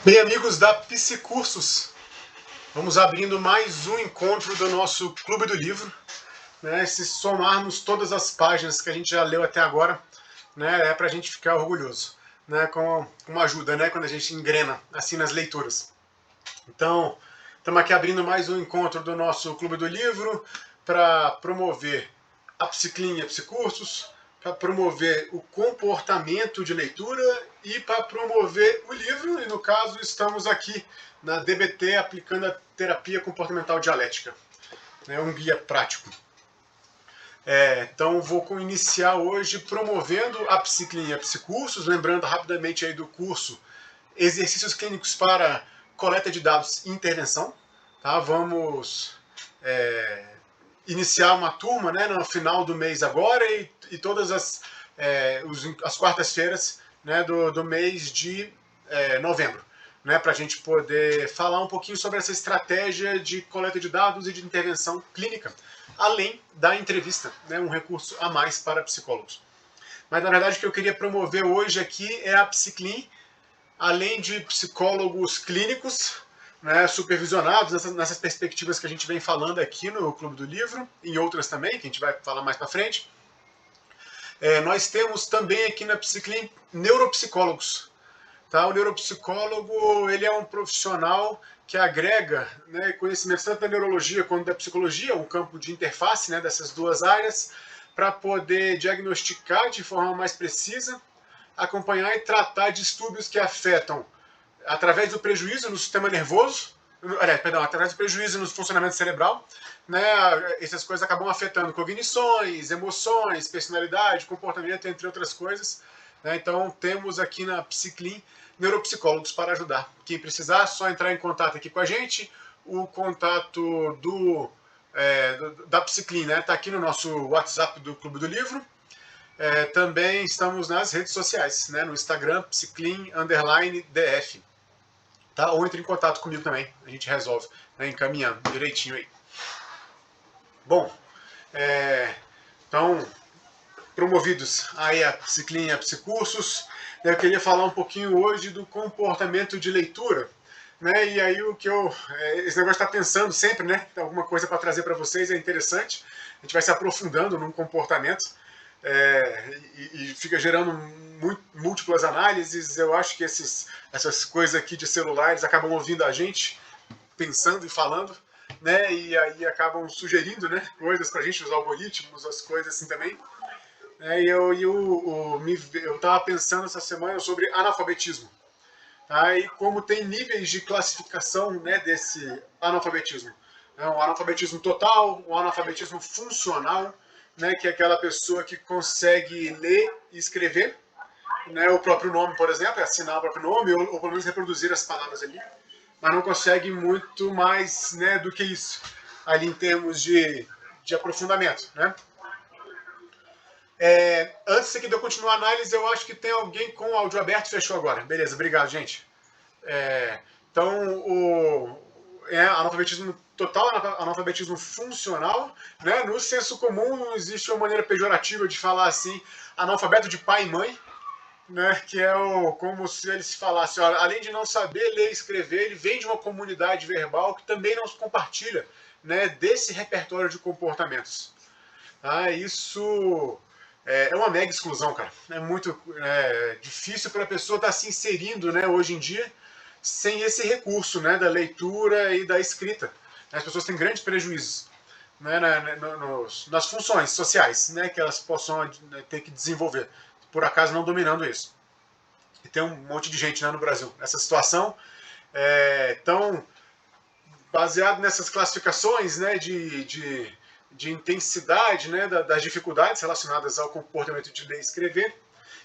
Bem, amigos da Psicursos, vamos abrindo mais um encontro do nosso Clube do Livro. Né? Se somarmos todas as páginas que a gente já leu até agora, né, é para a gente ficar orgulhoso, né, com uma ajuda, né, quando a gente engrena assim nas leituras. Então, estamos aqui abrindo mais um encontro do nosso Clube do Livro para promover a Psiclin e a Psicursos, para promover o comportamento de leitura e para promover o livro, e no caso estamos aqui na DBT aplicando a terapia comportamental dialética, né, um guia prático. Então vou iniciar hoje promovendo a Psiclin e a Psicursos, lembrando rapidamente aí do curso Exercícios Clínicos para Coleta de Dados e Intervenção. Tá? Vamos iniciar uma turma, né, no final do mês agora e todas as quartas-feiras, né, do mês de novembro, né, para a gente poder falar um pouquinho sobre essa estratégia de coleta de dados e de intervenção clínica, além da entrevista, né, um recurso a mais para psicólogos. Mas, na verdade, o que eu queria promover hoje aqui é a Psiclin, além de psicólogos clínicos, né, supervisionados nessas perspectivas que a gente vem falando aqui no Clube do Livro, em outras também, que a gente vai falar mais para frente. Nós temos também aqui na Psiclin neuropsicólogos. Tá? O neuropsicólogo ele é um profissional que agrega, né, conhecimentos tanto da neurologia quanto da psicologia, um campo de interface, né, dessas duas áreas, para poder diagnosticar de forma mais precisa, acompanhar e tratar distúrbios que afetam através do prejuízo no sistema nervoso, através do prejuízo no funcionamento cerebral, né, essas coisas acabam afetando cognições, emoções, personalidade, comportamento, entre outras coisas. Né, então temos aqui na Psiclin neuropsicólogos para ajudar. Quem precisar, só entrar em contato aqui com a gente. O contato da Psiclin, né, está aqui no nosso WhatsApp do Clube do Livro. Também estamos nas redes sociais, né, no Instagram, Psiclin_DF. Tá? Ou entre em contato comigo também, a gente resolve, né, encaminhando direitinho aí. Bom, então, promovidos aí a Psiclin e a Psicursos, eu queria falar um pouquinho hoje do comportamento de leitura, né, e aí o que esse negócio está pensando sempre, né, alguma coisa para trazer para vocês é interessante, a gente vai se aprofundando num comportamento, e fica gerando múltiplas análises. Eu acho que essas coisas aqui de celulares acabam ouvindo a gente, pensando e falando, né? E aí acabam sugerindo, né, coisas para a gente, os algoritmos, as coisas assim também. E eu estava pensando essa semana sobre analfabetismo. Tá? E como tem níveis de classificação, né, desse analfabetismo. Um analfabetismo total, um analfabetismo funcional, né, que é aquela pessoa que consegue ler e escrever, né, o próprio nome, por exemplo, assinar o próprio nome, ou pelo menos reproduzir as palavras ali, mas não consegue muito mais, né, do que isso, ali em termos de aprofundamento. Né? Antes aqui de eu continuar a análise, eu acho que tem alguém com o áudio aberto. Fechou agora. Beleza, obrigado, gente. Então, analfabetismo total, analfabetismo funcional, né? No senso comum não existe uma maneira pejorativa de falar assim, analfabeto de pai e mãe, né? Que é como se eles falassem, além de não saber ler e escrever, ele vem de uma comunidade verbal que também não compartilha, né, desse repertório de comportamentos. Isso é uma mega exclusão, cara. É muito difícil para a pessoa estar se inserindo, né, hoje em dia, sem esse recurso, né, da leitura e da escrita. As pessoas têm grandes prejuízos, né, nas funções sociais, né, que elas possam ter que desenvolver, por acaso não dominando isso. E tem um monte de gente, né, no Brasil nessa situação. Então, baseado nessas classificações, né, de intensidade, né, das dificuldades relacionadas ao comportamento de ler e escrever,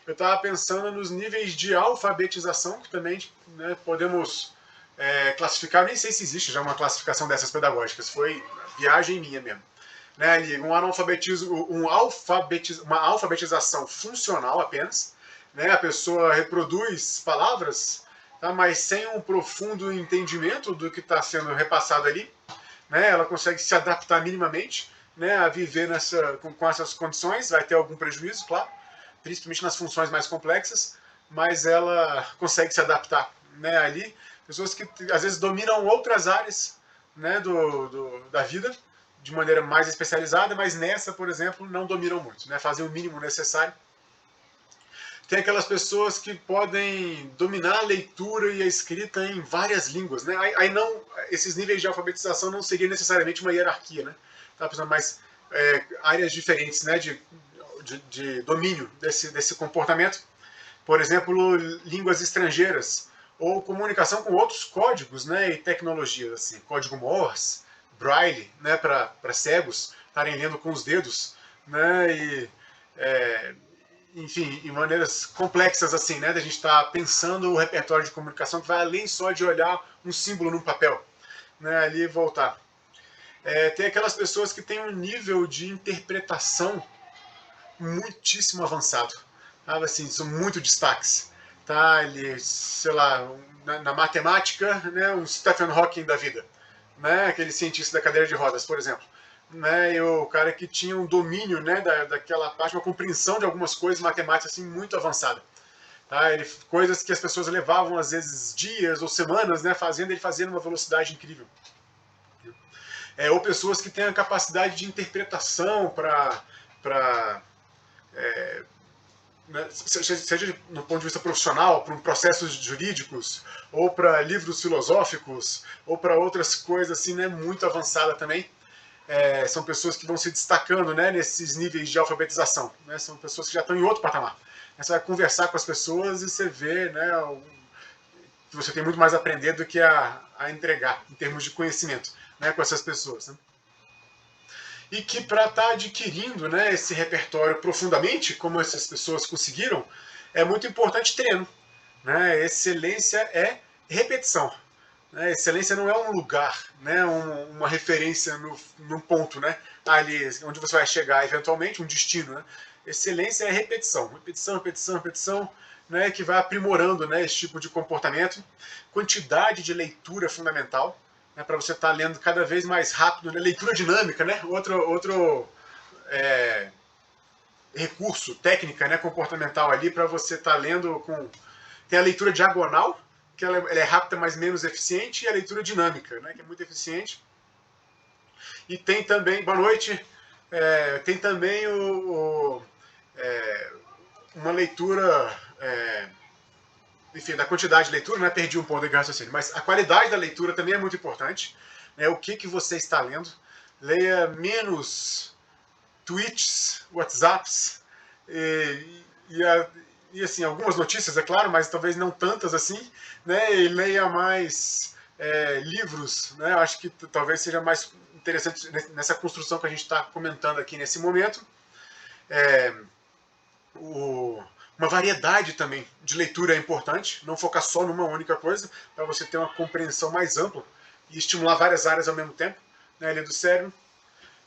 eu estava pensando nos níveis de alfabetização, que também, né, podemos classificar. Nem sei se existe já uma classificação dessas pedagógicas, foi viagem minha mesmo. Né, uma alfabetização funcional apenas, né, a pessoa reproduz palavras, tá, mas sem um profundo entendimento do que está sendo repassado ali, né, ela consegue se adaptar minimamente, né, a viver com essas condições, vai ter algum prejuízo, claro, principalmente nas funções mais complexas, mas ela consegue se adaptar, né, ali, pessoas que às vezes dominam outras áreas, né, da vida de maneira mais especializada, mas nessa, por exemplo, não dominam muito, né, fazem o mínimo necessário. Tem aquelas pessoas que podem dominar a leitura e a escrita em várias línguas, né? Aí não, esses níveis de alfabetização não seria necessariamente uma hierarquia, né? Tá pensando mais áreas diferentes, né, de domínio desse comportamento. Por exemplo, línguas estrangeiras ou comunicação com outros códigos, né, e tecnologias, assim, código Morse, Braille, né, para cegos estarem lendo com os dedos, né, e enfim, em maneiras complexas assim, né, da gente estar pensando o repertório de comunicação que vai além só de olhar um símbolo num papel, né, ali e voltar. Tem aquelas pessoas que têm um nível de interpretação muitíssimo avançado, sabe, assim, são muito destaques, tá, ele, sei lá, na matemática, né, um Stephen Hawking da vida, né, aquele cientista da cadeira de rodas, por exemplo, né, e o cara que tinha um domínio, né, daquela parte, uma compreensão de algumas coisas matemáticas assim muito avançada, tá, coisas que as pessoas levavam às vezes dias ou semanas, né, fazendo, ele fazia numa velocidade incrível. Ou pessoas que têm a capacidade de interpretação para né, seja no ponto de vista profissional, para processos jurídicos, ou para livros filosóficos, ou para outras coisas assim, né, muito avançada também. São pessoas que vão se destacando, né, nesses níveis de alfabetização. Né, são pessoas que já estão em outro patamar. Você vai conversar com as pessoas e você vê, né, que você tem muito mais a aprender do que a entregar, em termos de conhecimento, né, com essas pessoas. Né? E que para estar adquirindo, né, esse repertório profundamente, como essas pessoas conseguiram, é muito importante treino. Né? Excelência é repetição. Né? Excelência não é um lugar, né, uma referência num ponto, né, ali onde você vai chegar eventualmente, um destino. Né? Excelência é repetição, repetição, repetição, repetição, né, que vai aprimorando, né, esse tipo de comportamento. Quantidade de leitura é fundamental, né, para você estar lendo cada vez mais rápido. Né? Leitura dinâmica, né, outro recurso, técnica, né, comportamental ali para você estar lendo com... Tem a leitura diagonal, que ela é rápida, mas menos eficiente, e a leitura dinâmica, né, que é muito eficiente. E tem também, boa noite, tem também uma leitura, enfim, da quantidade de leitura, né, perdi um ponto de raciocínio, mas a qualidade da leitura também é muito importante, né, o que você está lendo. Leia menos tweets, WhatsApps, e assim, algumas notícias, é claro, mas talvez não tantas assim, né, e leia mais livros, né, acho que talvez seja mais interessante nessa construção que a gente está comentando aqui nesse momento. Uma variedade também de leitura é importante, não focar só numa única coisa, para você ter uma compreensão mais ampla e estimular várias áreas ao mesmo tempo, né, ali do cérebro.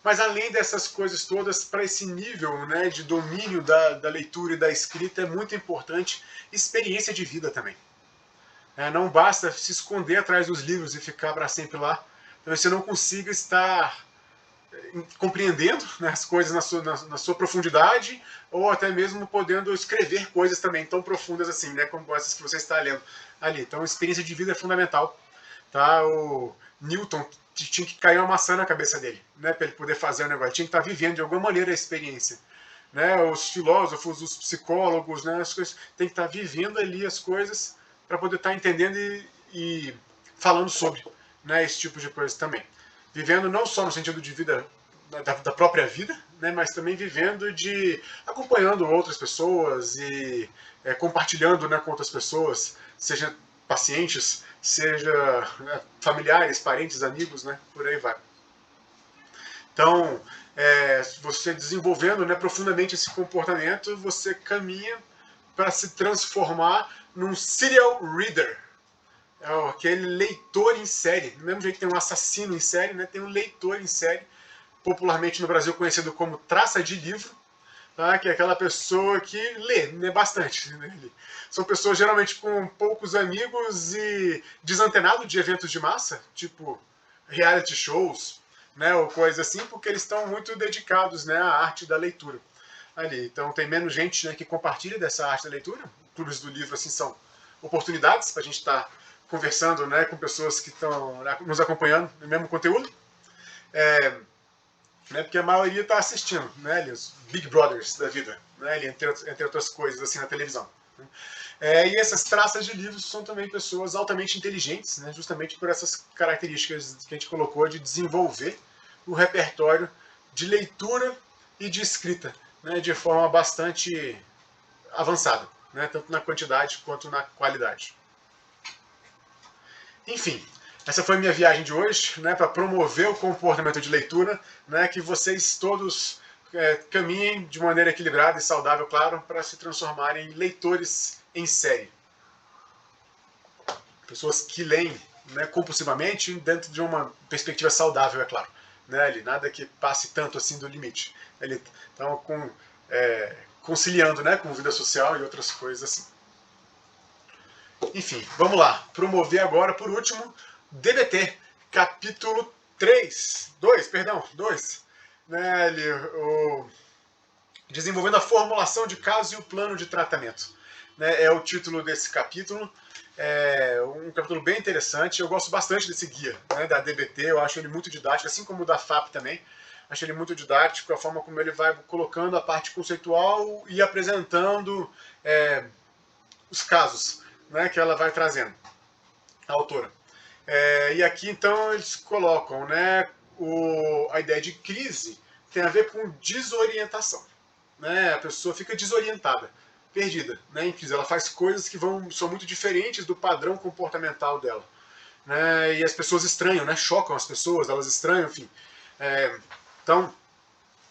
Mas além dessas coisas todas, para esse nível, né, de domínio da leitura e da escrita, é muito importante experiência de vida também. Não basta se esconder atrás dos livros e ficar para sempre lá. Então você não consiga estar compreendendo, né, as coisas na sua profundidade, ou até mesmo podendo escrever coisas também tão profundas assim, né, como essas que você está lendo ali. Então experiência de vida é fundamental. Tá? O Newton tinha que cair uma maçã na cabeça dele, né, para ele poder fazer o negócio. Tinha que estar vivendo de alguma maneira a experiência. Né? Os filósofos, os psicólogos, né, as coisas, tem que estar vivendo ali as coisas para poder estar entendendo e falando sobre, né, esse tipo de coisa também. Vivendo não só no sentido de vida da própria vida, né, mas também vivendo acompanhando outras pessoas e compartilhando, né, com outras pessoas, seja pacientes, seja familiares, parentes, amigos, né, por aí vai. Então, você desenvolvendo, né, profundamente esse comportamento, você caminha para se transformar num serial reader. Aquele leitor em série. Do mesmo jeito que tem um assassino em série, né, tem um leitor em série, popularmente no Brasil conhecido como traça de livro, tá, que é aquela pessoa que lê bastante. Né? São pessoas geralmente com poucos amigos e desantenado de eventos de massa, tipo reality shows, né, ou coisa assim, porque eles estão muito dedicados, né, à arte da leitura ali. Então tem menos gente, né, que compartilha dessa arte da leitura. Clubes do livro assim são oportunidades para a gente estar conversando, né, com pessoas que estão nos acompanhando no mesmo conteúdo, né, porque a maioria está assistindo, né, ali, os Big Brothers da vida, né, ali, entre outras coisas assim na televisão. E essas traças de livros são também pessoas altamente inteligentes, né, justamente por essas características que a gente colocou de desenvolver o repertório de leitura e de escrita, né, de forma bastante avançada, né, tanto na quantidade quanto na qualidade. Enfim, essa foi a minha viagem de hoje, né, para promover o comportamento de leitura, né, que vocês todos caminhem de maneira equilibrada e saudável, claro, para se transformarem em leitores em série. Pessoas que leem, né, compulsivamente dentro de uma perspectiva saudável, é claro. Né, nada que passe tanto assim do limite. Então, conciliando, né, com vida social e outras coisas assim. Enfim, vamos lá. Promover agora, por último, DBT, capítulo 2. Né, desenvolvendo a formulação de caso e o plano de tratamento. Né, é o título desse capítulo. É um capítulo bem interessante. Eu gosto bastante desse guia, né, da DBT. Eu acho ele muito didático, assim como o da FAP também. Acho ele muito didático, a forma como ele vai colocando a parte conceitual e apresentando os casos, né, que ela vai trazendo, a autora. E aqui, então, eles colocam, né, a ideia de crise tem a ver com desorientação. Né, a pessoa fica desorientada, perdida, né, em crise. Ela faz coisas que são muito diferentes do padrão comportamental dela. Né, e as pessoas estranham, né, chocam as pessoas, elas estranham, enfim. Então,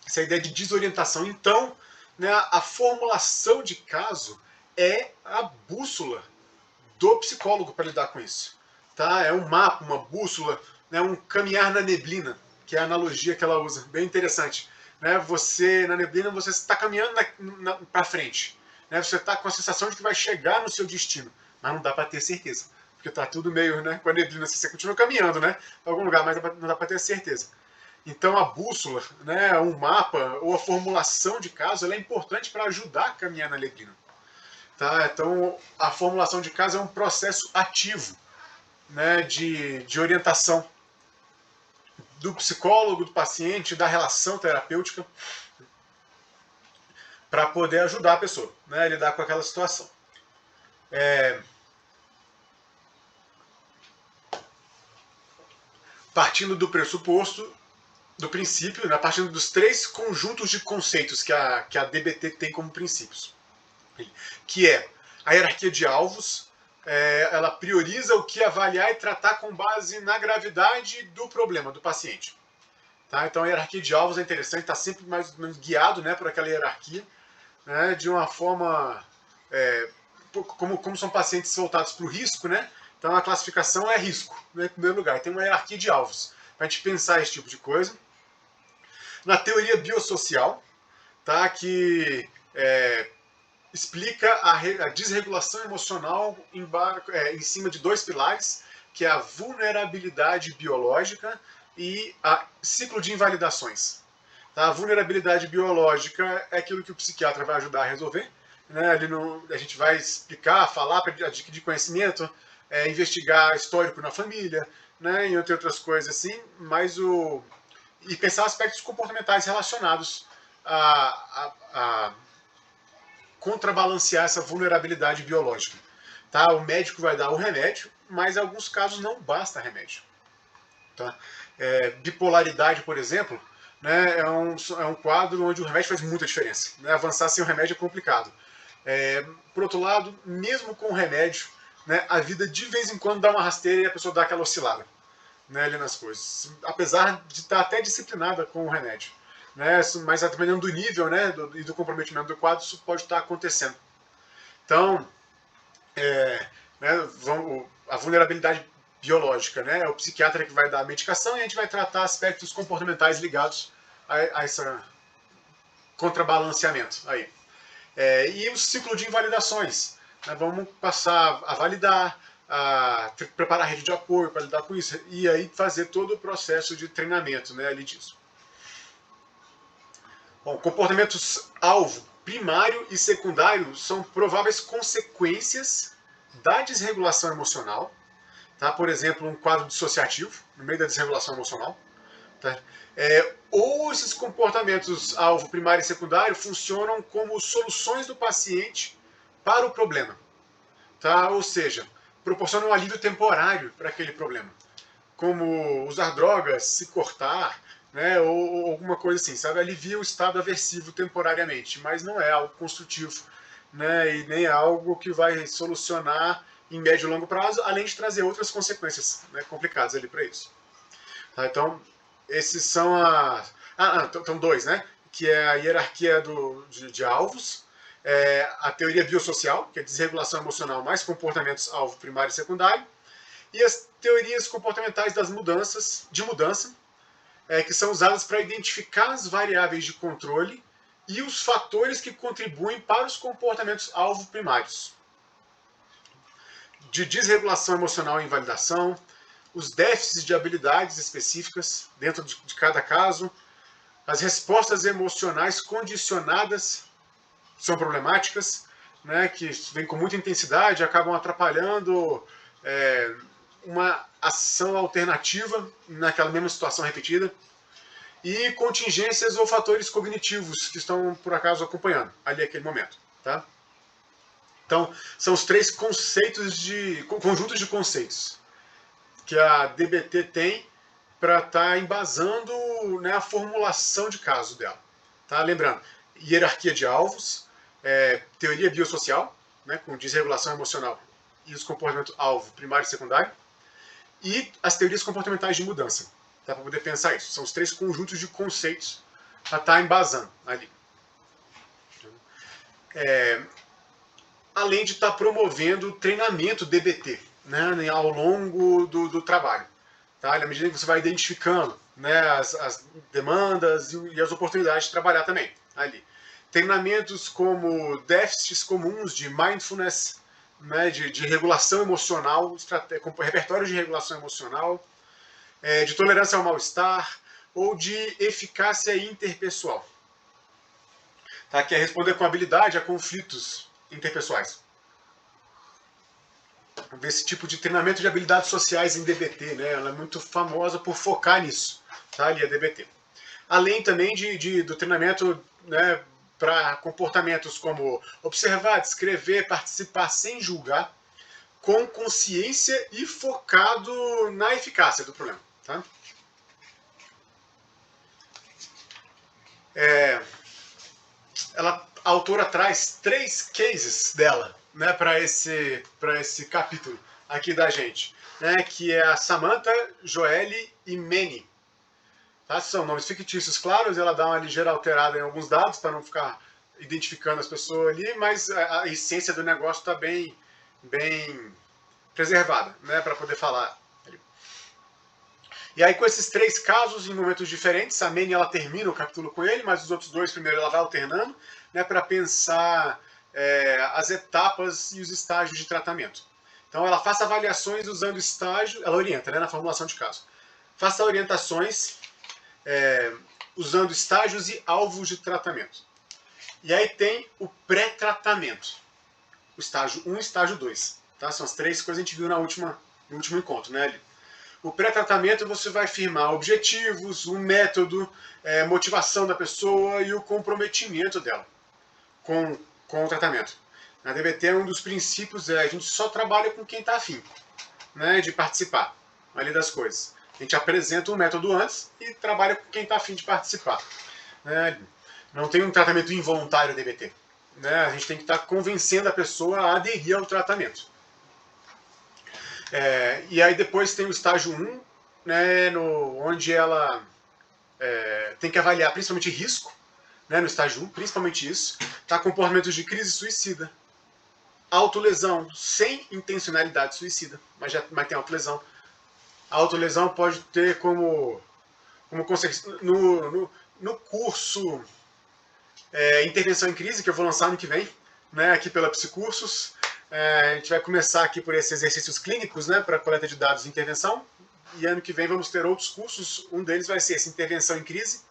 essa ideia de desorientação. Então, né, a formulação de caso é a bússola do psicólogo para lidar com isso. Tá? É um mapa, uma bússola, né, um caminhar na neblina, que é a analogia que ela usa, bem interessante. Né? Na neblina, você está caminhando para frente. Né? Você está com a sensação de que vai chegar no seu destino, mas não dá para ter certeza. Porque está tudo meio, né, com a neblina, você continua caminhando, né, para algum lugar, mas não dá para ter certeza. Então a bússola, né, um mapa ou a formulação de caso, ela é importante para ajudar a caminhar na neblina. Tá? Então a formulação de caso é um processo ativo, né, de orientação do psicólogo, do paciente, da relação terapêutica, para poder ajudar a pessoa, né, a lidar com aquela situação. Partindo do pressuposto, do princípio, né, partindo dos 3 conjuntos de conceitos que a DBT tem como princípios, que é a hierarquia de alvos. Ela prioriza o que avaliar e tratar com base na gravidade do problema do paciente. Tá? Então a hierarquia de alvos é interessante, está sempre mais ou menos guiado, né, por aquela hierarquia, né, de uma forma, como são pacientes voltados para o risco, né, então a classificação é risco, né, em primeiro lugar, e tem uma hierarquia de alvos, para a gente pensar esse tipo de coisa. Na teoria biossocial, tá, que explica a desregulação emocional em cima de 2 pilares, que é a vulnerabilidade biológica e a ciclo de invalidações. Tá? A vulnerabilidade biológica é aquilo que o psiquiatra vai ajudar a resolver. Né? A gente vai explicar, falar para adquirir conhecimento, investigar histórico na família, né? E entre outras coisas assim, e pensar aspectos comportamentais relacionados a contrabalancear essa vulnerabilidade biológica. Tá? O médico vai dar o remédio, mas em alguns casos não basta remédio. Tá? Bipolaridade, por exemplo, né, é um quadro onde o remédio faz muita diferença. Né? Avançar sem o remédio é complicado. Por outro lado, mesmo com o remédio, né, a vida de vez em quando dá uma rasteira e a pessoa dá aquela oscilada, né, ali nas coisas. Apesar de estar até disciplinada com o remédio. Né, mas dependendo do nível, né, e do comprometimento do quadro, isso pode estar acontecendo. Então, né, a vulnerabilidade biológica, né, é o psiquiatra que vai dar a medicação e a gente vai tratar aspectos comportamentais ligados a esse contrabalanceamento aí. E o ciclo de invalidações. Né, vamos passar a validar, a preparar a rede de apoio para lidar com isso e aí fazer todo o processo de treinamento, né, ali disso. Bom, comportamentos-alvo primário e secundário são prováveis consequências da desregulação emocional, tá? Por exemplo, um quadro dissociativo, no meio da desregulação emocional. Tá? Ou esses comportamentos alvo primário e secundário funcionam como soluções do paciente para o problema. Tá? Ou seja, proporcionam um alívio temporário para aquele problema. Como usar drogas, se cortar, né, ou alguma coisa assim, sabe? Alivia o estado aversivo temporariamente, mas não é algo construtivo, né, e nem algo que vai solucionar em médio e longo prazo, além de trazer outras consequências, né, complicadas ali para isso. Tá, então, esses são as... então dois, né? Que é a hierarquia de alvos, a teoria biosocial, que é desregulação emocional mais comportamentos alvo primário e secundário, e as teorias comportamentais das mudanças, de mudança, que são usadas para identificar as variáveis de controle e os fatores que contribuem para os comportamentos alvo primários. De desregulação emocional e invalidação, os déficits de habilidades específicas dentro de cada caso, as respostas emocionais condicionadas são problemáticas, né, que vêm com muita intensidade, acabam atrapalhando uma ação alternativa naquela mesma situação repetida, e contingências ou fatores cognitivos que estão, por acaso, acompanhando ali aquele momento. Tá? Então, são os três conjuntos de conceitos que a DBT tem para estar embasando, né, a formulação de caso dela. Tá? Lembrando, hierarquia de alvos, teoria biosocial, né, com desregulação emocional e os comportamentos alvo primário e secundário, e as teorias comportamentais de mudança. Dá para poder pensar isso. São os três conjuntos de conceitos para estar embasando ali. Além de estar promovendo treinamento DBT, né, ao longo do trabalho. Tá? À medida que você vai identificando, né, as demandas e as oportunidades de trabalhar também ali. Treinamentos como déficits comuns de mindfulness, né, de regulação emocional, repertório de regulação emocional, de tolerância ao mal-estar ou de eficácia interpessoal. Tá? Que é responder com habilidade a conflitos interpessoais. Esse tipo de treinamento de habilidades sociais em DBT, né? Ela é muito famosa por focar nisso, tá? Ali a DBT. Além também do treinamento, né, para comportamentos como observar, descrever, participar sem julgar, com consciência e focado na eficácia do problema. Tá? A autora traz 3 cases dela, né, para esse capítulo aqui da gente, né, que é a Samantha, Joelle e Manny. Tá? São nomes fictícios, claros, ela dá uma ligeira alterada em alguns dados para não ficar identificando as pessoas ali, mas a essência do negócio está bem preservada, né, para poder falar. E aí, com esses 3 casos em momentos diferentes, a Manny ela termina o capítulo com ele, mas os outros 2 primeiro ela vai alternando, né, para pensar as etapas e os estágios de tratamento. Então, ela faz avaliações usando estágio, ela orienta, né, na formulação de caso. Faça orientações usando estágios e alvos de tratamento. E aí tem o pré-tratamento, o estágio 1 e estágio 2. Tá? São as 3 coisas que a gente viu no último encontro, né, ali. O pré-tratamento você vai firmar objetivos, o método, motivação da pessoa e o comprometimento dela com o tratamento. Na DBT um dos princípios a gente só trabalha com quem está afim, né, de participar ali das coisas. A gente apresenta um método antes e trabalha com quem está afim de participar. Né? Não tem um tratamento involuntário DBT. Né? A gente tem que estar convencendo a pessoa a aderir ao tratamento. E aí depois tem o estágio 1, né, onde ela tem que avaliar principalmente risco, né, no estágio 1, principalmente isso, tá? Comportamentos de crise suicida, autolesão sem intencionalidade suicida, mas tem autolesão. A autolesão pode ter como consequência, no curso Intervenção em Crise, que eu vou lançar ano que vem, né, aqui pela Psicursos, a gente vai começar aqui por esses exercícios clínicos, né, para coleta de dados de intervenção, e ano que vem vamos ter outros cursos, um deles vai ser essa Intervenção em Crise.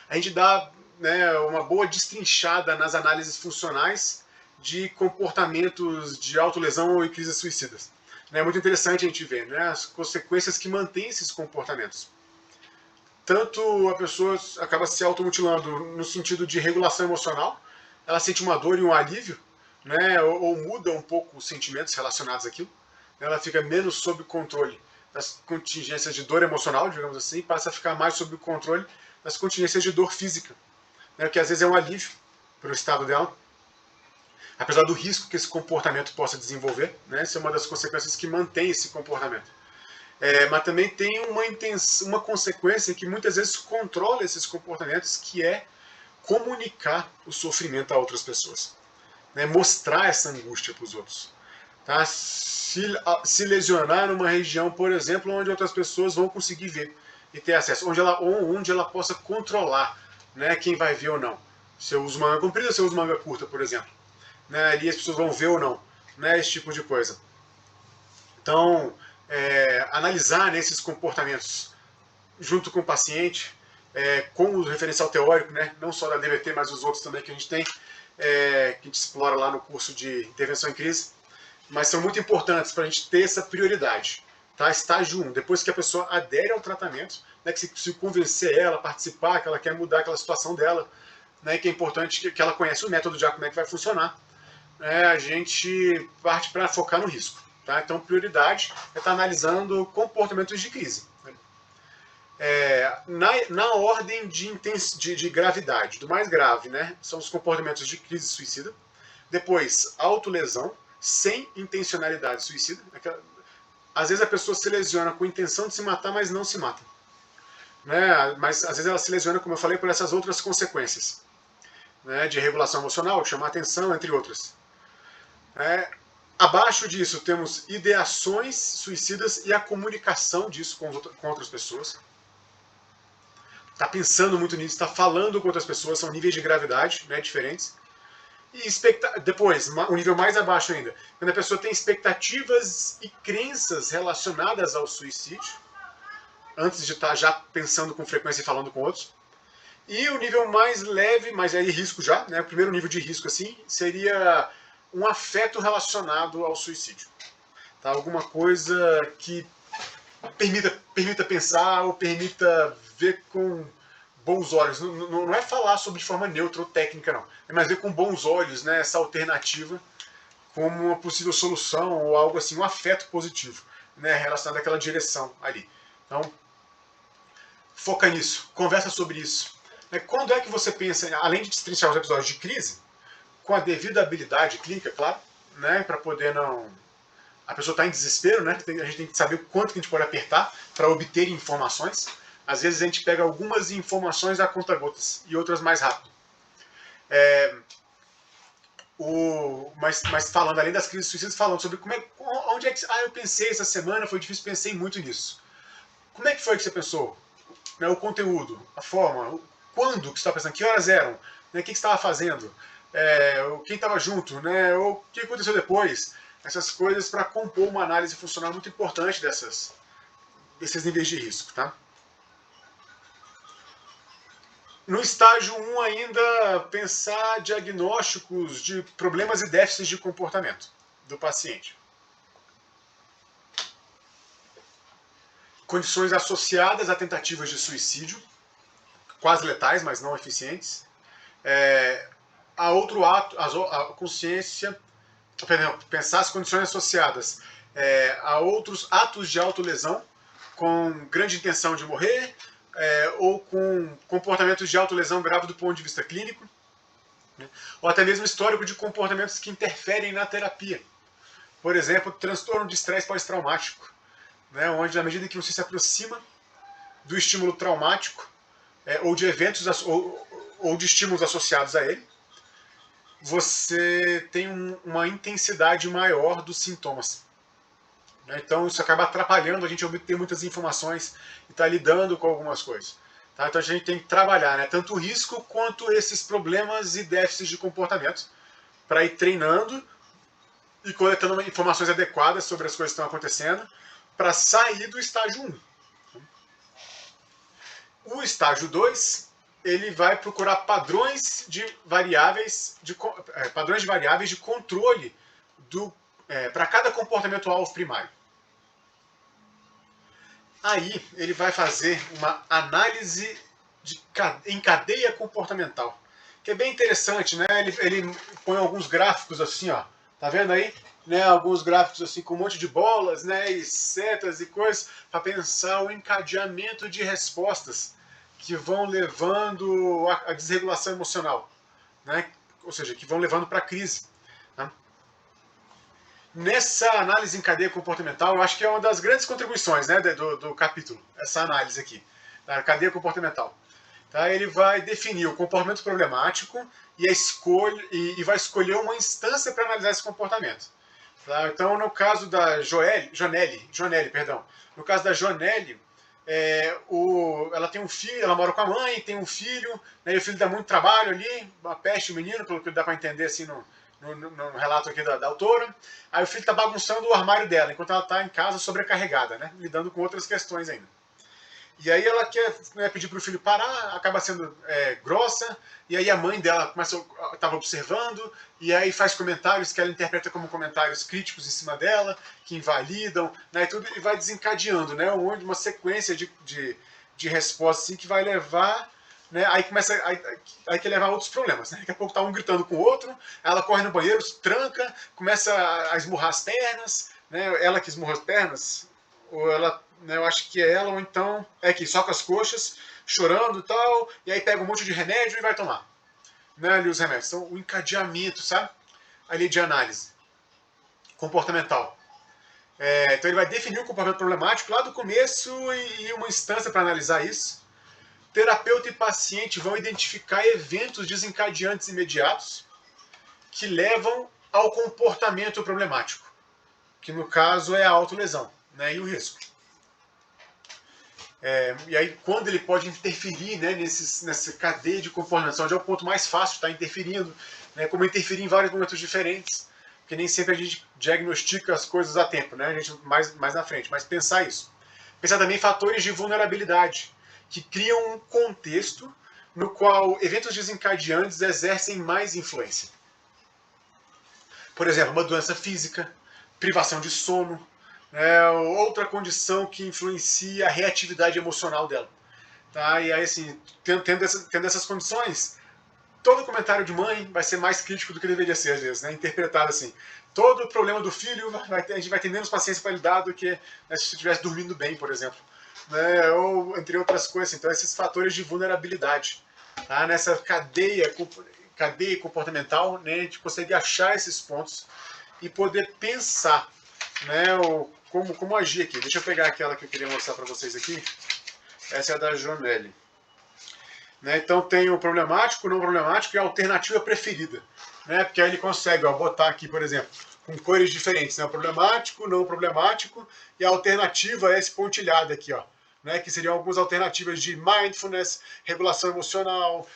A gente dá, né, uma boa destrinchada nas análises funcionais de comportamentos de autolesão ou crises suicidas. É muito interessante a gente ver, né, as consequências que mantêm esses comportamentos. Tanto a pessoa acaba se automutilando no sentido de regulação emocional, ela sente uma dor e um alívio, né, ou muda um pouco os sentimentos relacionados àquilo, ela fica menos sob controle das contingências de dor emocional, digamos assim, e passa a ficar mais sob o controle das contingências de dor física, né, que às vezes é um alívio para o estado dela, apesar do risco que esse comportamento possa desenvolver, né, essa é uma das consequências que mantém esse comportamento. Mas também tem uma consequência que muitas vezes controla esses comportamentos, que é comunicar o sofrimento a outras pessoas, né, mostrar essa angústia para os outros. Tá? Se lesionar numa região, por exemplo, onde outras pessoas vão conseguir ver e ter acesso, onde ela possa controlar, né, quem vai ver ou não. Se eu uso manga comprida, se eu uso manga curta, por exemplo. Né, ali as pessoas vão ver ou não, né, esse tipo de coisa. Então, analisar, né, esses comportamentos junto com o paciente, com o referencial teórico, né, não só da DBT, mas os outros também que a gente tem, que a gente explora lá no curso de intervenção em crise, mas são muito importantes para a gente ter essa prioridade. Tá? Estágio 1, depois que a pessoa adere ao tratamento, né, que se convencer ela a participar, que ela quer mudar aquela situação dela, né, que é importante que ela conhece o método já, como é que vai funcionar, a gente parte para focar no risco. Tá? Então, prioridade é estar analisando comportamentos de crise. Na ordem de gravidade, do mais grave, né, são os comportamentos de crise suicida. Depois, autolesão, sem intencionalidade suicida. Às vezes a pessoa se lesiona com intenção de se matar, mas não se mata. Né? Mas às vezes ela se lesiona, como eu falei, por essas outras consequências, né, de regulação emocional, de chamar atenção, entre outras. Abaixo disso temos ideações suicidas e a comunicação disso com outras pessoas. Está pensando muito nisso, está falando com outras pessoas, são níveis de gravidade, né, diferentes. E depois, um nível mais abaixo ainda, quando a pessoa tem expectativas e crenças relacionadas ao suicídio, antes de estar já pensando com frequência e falando com outros. E o nível mais leve, mas aí risco já, né, o primeiro nível de risco assim, seria um afeto relacionado ao suicídio. Tá? Alguma coisa que permita pensar ou permita ver com bons olhos. Não é falar sobre de forma neutra ou técnica, não. É mais ver com bons olhos, né, essa alternativa como uma possível solução ou algo assim, um afeto positivo, né, relacionado àquela direção ali. Então, foca nisso, conversa sobre isso. Quando é que você pensa, além de destrinchar os episódios de crise, com a devida habilidade clínica, claro, né, para poder não... A pessoa está em desespero, né, a gente tem que saber o quanto que a gente pode apertar para obter informações. Às vezes a gente pega algumas informações a conta-gotas e outras mais rápido. Mas falando, além das crises suicidas, falando sobre onde é que... eu pensei essa semana, foi difícil, pensei muito nisso. Como é que foi que você pensou? O conteúdo, a forma, quando que você estava pensando, que horas eram, né, o que você estava fazendo, quem estava junto, né, ou o que aconteceu depois. Essas coisas para compor uma análise funcional muito importante desses níveis de risco. Tá? No estágio 1 ainda, pensar diagnósticos de problemas e déficits de comportamento do paciente. Condições associadas a tentativas de suicídio, quase letais, mas não eficientes. A outro ato, a consciência, pensar as condições associadas a outros atos de autolesão com grande intenção de morrer, ou com comportamentos de autolesão grave do ponto de vista clínico, né? Ou até mesmo histórico de comportamentos que interferem na terapia. Por exemplo, transtorno de estresse pós-traumático, né? Onde, na medida que você se aproxima do estímulo traumático, ou de eventos ou de estímulos associados a ele, você tem uma intensidade maior dos sintomas. Então isso acaba atrapalhando a gente obter muitas informações e estar lidando com algumas coisas. Tá? Então a gente tem que trabalhar, né, tanto o risco quanto esses problemas e déficits de comportamento para ir treinando e coletando informações adequadas sobre as coisas que estão acontecendo para sair do estágio 1. O estágio 2, ele vai procurar padrões de variáveis de controle para cada comportamento alvo primário. Aí ele vai fazer uma análise em cadeia comportamental, que é bem interessante, né? Ele põe alguns gráficos assim, ó, tá vendo aí? Né, alguns gráficos assim com um monte de bolas, né, e setas e coisas, para pensar o encadeamento de respostas que vão levando à desregulação emocional, né? Ou seja, que vão levando para a crise. Né? Nessa análise em cadeia comportamental, eu acho que é uma das grandes contribuições, né, do capítulo, essa análise aqui, da cadeia comportamental. Tá? Ele vai definir o comportamento problemático e, vai escolher uma instância para analisar esse comportamento. Tá? Então, no caso da Jonelle, perdão, no caso da Jonelle, ela tem um filho, ela mora com a mãe, tem um filho, né, e o filho dá muito trabalho ali, uma peste, o menino, pelo que dá para entender assim no relato aqui da autora. Aí o filho está bagunçando o armário dela, enquanto ela está em casa sobrecarregada, né, lidando com outras questões ainda. E aí ela quer, né, pedir para o filho parar, acaba sendo grossa, e aí a mãe dela estava observando, e aí faz comentários que ela interpreta como comentários críticos em cima dela, que invalidam, né, e vai desencadeando, né, uma sequência de respostas assim, que vai levar, né, aí que levar a outros problemas. Né? Daqui a pouco tá um gritando com o outro, ela corre no banheiro, se tranca, começa a esmurrar as pernas, né, ela que esmurra as pernas, ou ela, né, eu acho que é ela, ou então é que só com as coxas, chorando e tal, e aí pega um monte de remédio e vai tomar. Né, ali os remédios. Então, o encadeamento, sabe? Ali de análise comportamental. Então, ele vai definir o comportamento problemático lá do começo e uma instância para analisar isso. Terapeuta e paciente vão identificar eventos desencadeantes imediatos que levam ao comportamento problemático, que no caso é a autolesão, né, e o risco. E aí, quando ele pode interferir, né, nessa cadeia de comportamento, onde é o ponto mais fácil de estar interferindo, né, como interferir em vários momentos diferentes, porque nem sempre a gente diagnostica as coisas a tempo, né, a gente mais na frente, mas pensar isso. Pensar também em fatores de vulnerabilidade, que criam um contexto no qual eventos desencadeantes exercem mais influência. Por exemplo, uma doença física, privação de sono, outra condição que influencia a reatividade emocional dela. Tá? E aí, assim, tendo essas condições, todo comentário de mãe vai ser mais crítico do que deveria ser, às vezes, né? Interpretado assim. Todo o problema do filho, a gente vai ter menos paciência para lidar do que, né, se estivesse dormindo bem, por exemplo. Né? Ou, entre outras coisas. Então, esses fatores de vulnerabilidade. Tá? Nessa cadeia comportamental, né, a gente consegue achar esses pontos e poder pensar, né, como agir aqui. Deixa eu pegar aquela que eu queria mostrar para vocês aqui. Essa é a da Jonelle. Né, então tem o problemático, o não problemático e a alternativa preferida. Né, porque aí ele consegue botar aqui, por exemplo, com cores diferentes. Né, o problemático, não problemático, e a alternativa é esse pontilhado aqui, ó. Né, que seriam algumas alternativas de mindfulness, regulação emocional,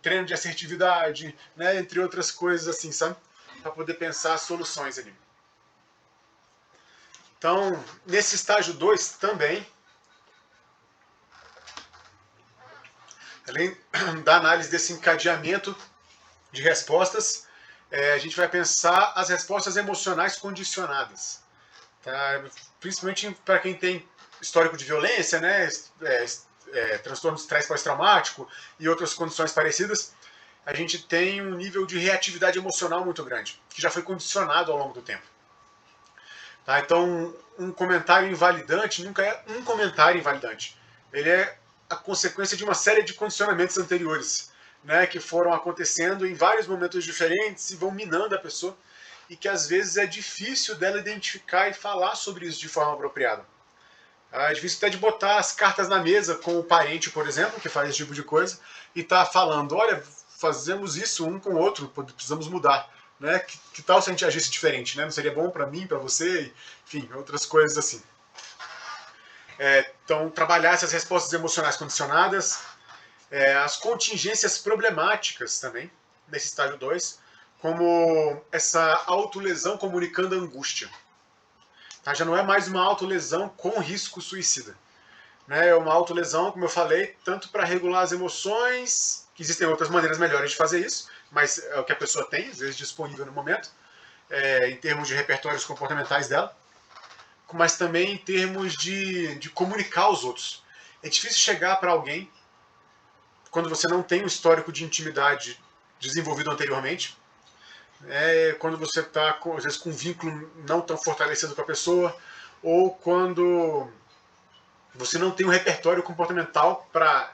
treino de assertividade, né, entre outras coisas assim, sabe? Para poder pensar soluções ali. Então, nesse estágio 2 também, além da análise desse encadeamento de respostas, a gente vai pensar as respostas emocionais condicionadas. Tá? Principalmente para quem tem histórico de violência, né? Transtorno de estresse pós-traumático e outras condições parecidas, a gente tem um nível de reatividade emocional muito grande, que já foi condicionado ao longo do tempo. Tá? Então, um comentário invalidante nunca é um comentário invalidante. Ele é a consequência de uma série de condicionamentos anteriores, né, que foram acontecendo em vários momentos diferentes e vão minando a pessoa, e que às vezes é difícil dela identificar e falar sobre isso de forma apropriada. É difícil até de botar as cartas na mesa com o parente, por exemplo, que faz esse tipo de coisa, e tá falando, olha, fazemos isso um com o outro, precisamos mudar. Né? Que tal se a gente agisse diferente? Né? Não seria bom para mim, para você? Enfim, outras coisas assim. Então, trabalhar essas respostas emocionais condicionadas, as contingências problemáticas também, nesse estágio 2, como essa autolesão comunicando angústia. Tá? Já não é mais uma autolesão com risco suicida. Né? É uma autolesão, como eu falei, tanto para regular as emoções, que existem outras maneiras melhores de fazer isso, mas é o que a pessoa tem, às vezes disponível no momento, em termos de repertórios comportamentais dela, mas também em termos de comunicar aos outros. É difícil chegar para alguém quando você não tem um histórico de intimidade desenvolvido anteriormente, quando você está, às vezes, com um vínculo não tão fortalecido com a pessoa, ou quando você não tem um repertório comportamental para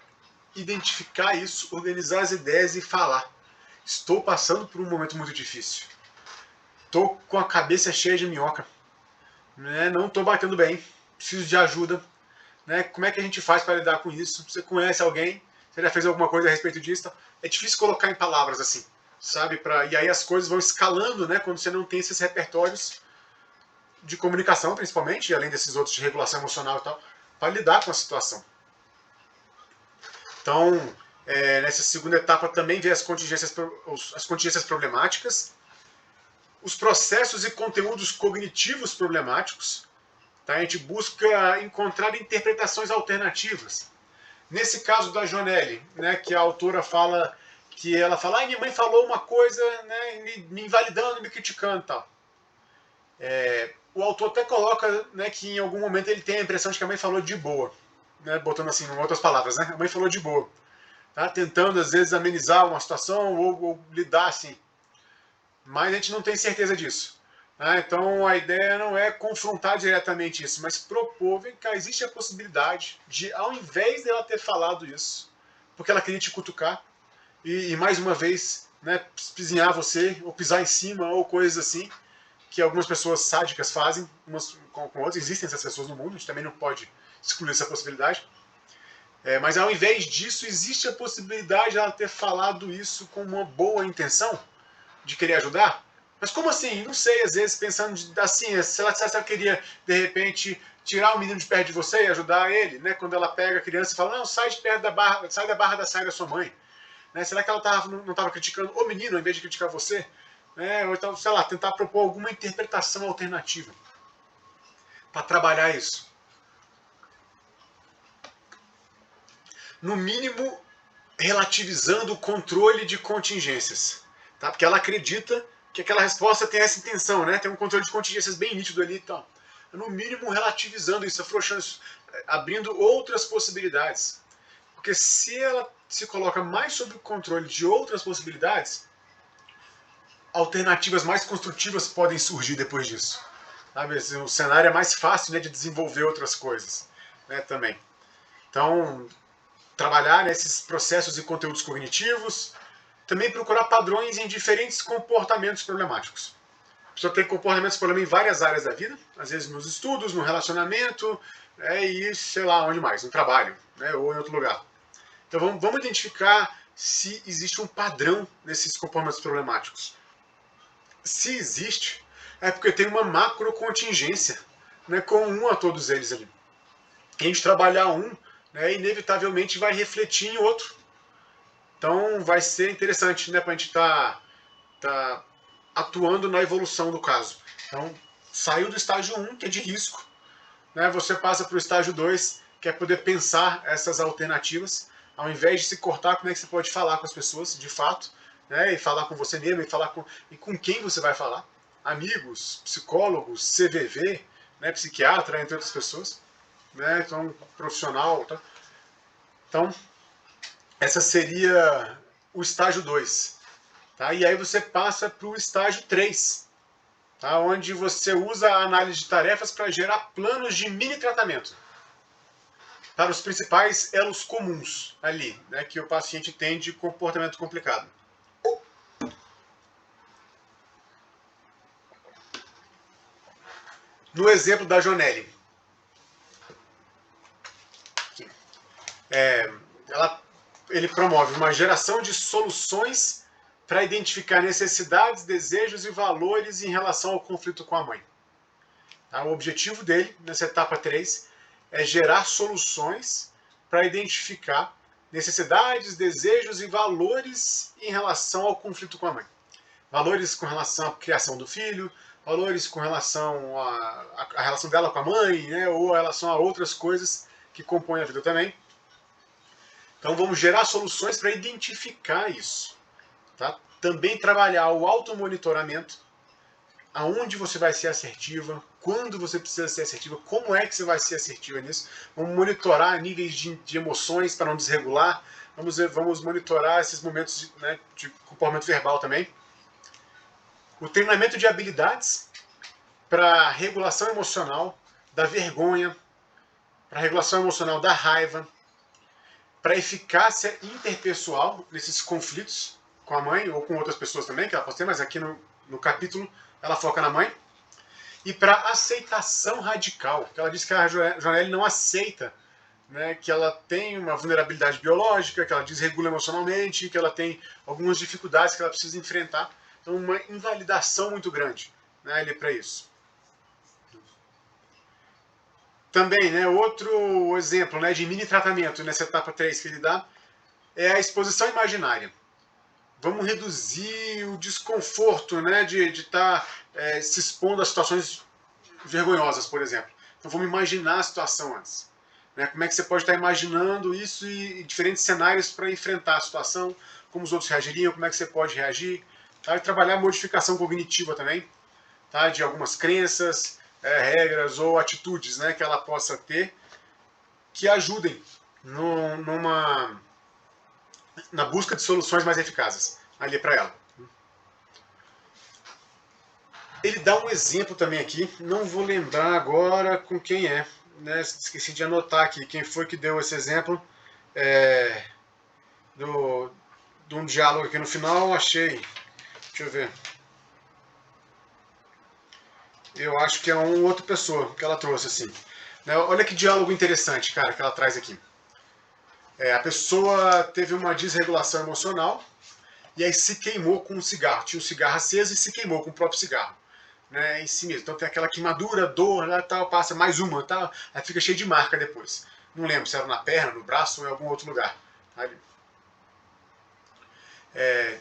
identificar isso, organizar as ideias e falar. Estou passando por um momento muito difícil. Estou com a cabeça cheia de minhoca. Não estou batendo bem. Preciso de ajuda. Como é que a gente faz para lidar com isso? Você conhece alguém? Você já fez alguma coisa a respeito disso? É difícil colocar em palavras assim, sabe? E aí as coisas vão escalando, quando você não tem esses repertórios de comunicação, principalmente, além desses outros de regulação emocional e tal, para lidar com a situação. Então, nessa segunda etapa também vê as contingências problemáticas, os processos e conteúdos cognitivos problemáticos. Tá? A gente busca encontrar interpretações alternativas. Nesse caso da Jonelle, que a autora fala que ela fala, minha mãe falou uma coisa, me invalidando, me criticando, tal. O autor até coloca, que em algum momento ele tem a impressão de que a mãe falou de boa, botando assim em outras palavras, a mãe falou de boa, tá? Tentando às vezes amenizar uma situação ou lidar assim, mas a gente não tem certeza disso. Então a ideia não é confrontar diretamente isso, mas propor, vem cá, existe a possibilidade de, ao invés dela ter falado isso, porque ela queria te cutucar, e mais uma vez, espizinhar você, ou pisar em cima, ou coisas assim, que algumas pessoas sádicas fazem, umas com outras, existem essas pessoas no mundo, a gente também não pode excluir essa possibilidade. Mas ao invés disso, existe a possibilidade de ela ter falado isso com uma boa intenção, de querer ajudar. Mas como assim? Não sei, às vezes pensando assim, se ela queria, de repente, tirar o menino de perto de você e ajudar ele, quando ela pega a criança e fala, não, sai de perto da barra, sai da barra da saia da sua mãe. Será que ela não estava criticando o menino, ao invés de criticar você? Ou então, sei lá, tentar propor alguma interpretação alternativa para trabalhar isso. No mínimo, relativizando o controle de contingências. Tá? Porque ela acredita que aquela resposta tem essa intenção, tem um controle de contingências bem nítido ali e tal. No mínimo, relativizando isso, afrouxando isso, abrindo outras possibilidades. Porque se ela se coloca mais sob o controle de outras possibilidades, alternativas mais construtivas podem surgir depois disso. Sabe? O cenário é mais fácil de desenvolver outras coisas também. Então, trabalhar nesses processos e conteúdos cognitivos, também procurar padrões em diferentes comportamentos problemáticos. A pessoa tem comportamentos problemáticos em várias áreas da vida, às vezes nos estudos, no relacionamento, e sei lá onde mais, no trabalho, ou em outro lugar. Então vamos identificar se existe um padrão nesses comportamentos problemáticos. Se existe, é porque tem uma macrocontingência comum a todos eles ali. A gente trabalhar um, inevitavelmente vai refletir em outro. Então vai ser interessante para a gente estar atuando na evolução do caso. Então, saiu do estágio 1, que é de risco, você passa para o estágio 2, que é poder pensar essas alternativas, ao invés de se cortar, como é que você pode falar com as pessoas, de fato, e falar com você mesmo, e com quem você vai falar. Amigos, psicólogos, CVV, psiquiatra, entre outras pessoas, então, profissional. Tá? Então, essa seria o estágio 2. Tá? E aí você passa para o estágio 3, tá? Onde você usa a análise de tarefas para gerar planos de mini tratamento para os principais elos comuns ali, que o paciente tem de comportamento complicado. No exemplo da Jonelle, ele promove uma geração de soluções para identificar necessidades, desejos e valores em relação ao conflito com a mãe. Tá? O objetivo dele, nessa etapa 3, é gerar soluções para identificar necessidades, desejos e valores em relação ao conflito com a mãe. Valores com relação à criação do filho, valores com relação à relação dela com a mãe, ou a relação a outras coisas que compõem a vida também. Então vamos gerar soluções para identificar isso. Tá? Também trabalhar o automonitoramento, aonde você vai ser assertiva, quando você precisa ser assertiva, como é que você vai ser assertiva nisso. Vamos monitorar níveis de emoções para não desregular. Vamos monitorar esses momentos né, de comportamento verbal também. O treinamento de habilidades para regulação emocional da vergonha, para regulação emocional da raiva, para eficácia interpessoal nesses conflitos com a mãe ou com outras pessoas também, que ela pode ter, mas aqui no capítulo ela foca na mãe. E para aceitação radical, que ela diz que a Joanelli não aceita né, que ela tem uma vulnerabilidade biológica, que ela desregula emocionalmente, que ela tem algumas dificuldades que ela precisa enfrentar. Então, uma invalidação muito grande né, para isso. Também, né, outro exemplo né, de mini tratamento nessa etapa 3 que ele dá é a exposição imaginária. Vamos reduzir o desconforto né, de estar se expondo a situações vergonhosas, por exemplo. Então vamos imaginar a situação antes. Né? Como é que você pode estar imaginando isso e diferentes cenários para enfrentar a situação, como os outros reagiriam, como é que você pode reagir. Tá? E trabalhar a modificação cognitiva também, tá? De algumas crenças, regras ou atitudes né, que ela possa ter que ajudem na busca de soluções mais eficazes ali para ela. Ele dá um exemplo também aqui, não vou lembrar agora com quem é, né? Esqueci de anotar aqui quem foi que deu esse exemplo de um diálogo aqui no final, achei, deixa eu ver, eu acho que é uma outra pessoa que ela trouxe assim. Olha que diálogo interessante, cara, que ela traz aqui. A pessoa teve uma desregulação emocional e aí se queimou com um cigarro. Tinha um cigarro aceso e se queimou com o próprio cigarro. Né, em si mesmo. Então tem aquela queimadura, dor, né, tal, passa mais uma, tal, aí fica cheio de marca depois. Não lembro se era na perna, no braço ou em algum outro lugar.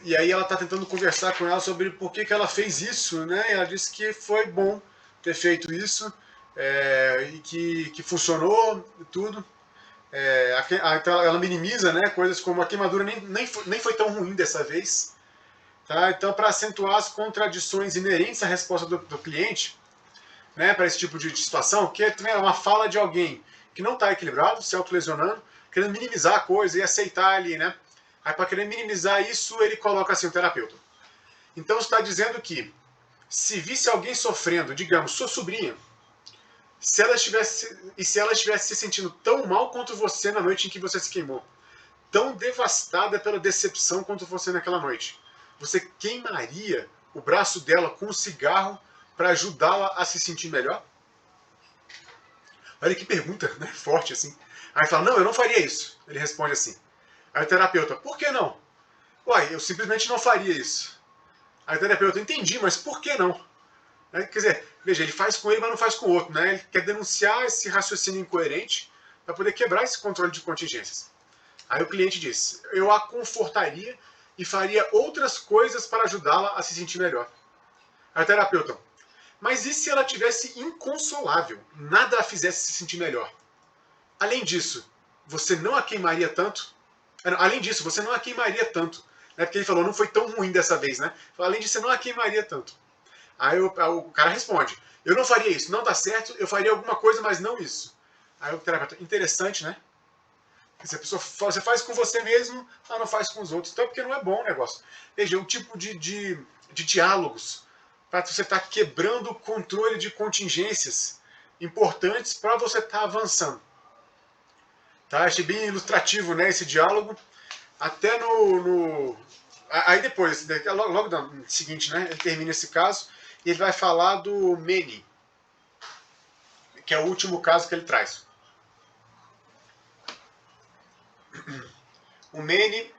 E aí ela está tentando conversar com ela sobre por que ela fez isso, né? E ela disse que foi bom ter feito isso e que funcionou e tudo. Então ela minimiza né, coisas como a queimadura nem foi tão ruim dessa vez. Tá? Então, para acentuar as contradições inerentes à resposta do cliente, né, para esse tipo de situação, que é uma fala de alguém que não está equilibrado, se autolesionando, querendo minimizar a coisa e aceitar ali, né? Aí, para querer minimizar isso, ele coloca assim o terapeuta. Então, está dizendo que se visse alguém sofrendo, digamos, sua sobrinha, se ela estivesse se sentindo tão mal quanto você na noite em que você se queimou, tão devastada pela decepção quanto você naquela noite, você queimaria o braço dela com um cigarro para ajudá-la a se sentir melhor? Olha que pergunta, né? Forte assim. Aí fala, não, eu não faria isso. Ele responde assim. Aí o terapeuta, por que não? Uai, eu simplesmente não faria isso. Aí o terapeuta, entendi, mas por que não? Quer dizer, veja, ele faz com ele, mas não faz com o outro. Né? Ele quer denunciar esse raciocínio incoerente para poder quebrar esse controle de contingências. Aí o cliente diz, eu a confortaria e faria outras coisas para ajudá-la a se sentir melhor. Aí o terapeuta, mas e se ela tivesse inconsolável, nada a fizesse se sentir melhor? Além disso, você não a queimaria tanto? Além disso, você não a queimaria tanto. Né? Porque ele falou, não foi tão ruim dessa vez, né? Além disso, você não a queimaria tanto. Aí o cara responde, eu não faria isso, não dá certo, eu faria alguma coisa, mas não isso. Aí o terapeuta, interessante, né? Se a pessoa você faz com você mesmo, ela não faz com os outros. Então é porque não é bom o negócio. Veja, o tipo de diálogos para você estar quebrando o controle de contingências importantes para você estar avançando. Tá? Achei bem ilustrativo né, esse diálogo. Até aí depois, logo no seguinte, né, ele termina esse caso e ele vai falar do Manny, que é o último caso que ele traz. O Manny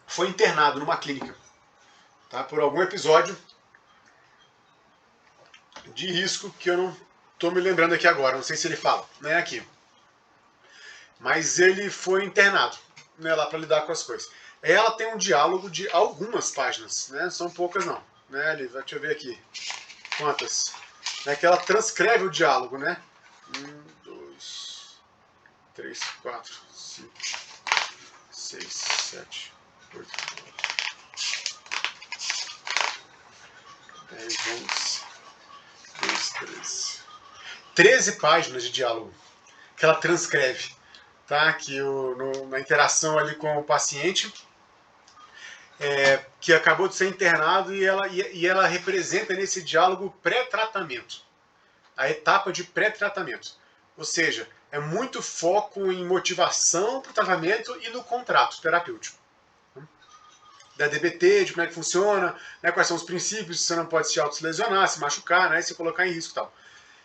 foi internado numa clínica tá, por algum episódio de risco que eu não estou me lembrando aqui agora, não sei se ele fala, não é aqui. Mas ele foi internado né, lá para lidar com as coisas. Ela tem um diálogo de algumas páginas, né, são poucas não. Né, deixa eu ver aqui quantas. É que ela transcreve o diálogo, né? 1, 2, 3, 4, 5, 6, 7, 8, 9, 10, 11, 12, 13. 13 páginas de diálogo que ela transcreve, tá? Que na interação ali com o paciente, que acabou de ser internado, e ela representa nesse diálogo pré-tratamento, a etapa de pré-tratamento. Ou seja, é muito foco em motivação para o tratamento e no contrato terapêutico. Da DBT, de como é que funciona, né, quais são os princípios, você não pode se autolesionar, se machucar, né, se colocar em risco e tal.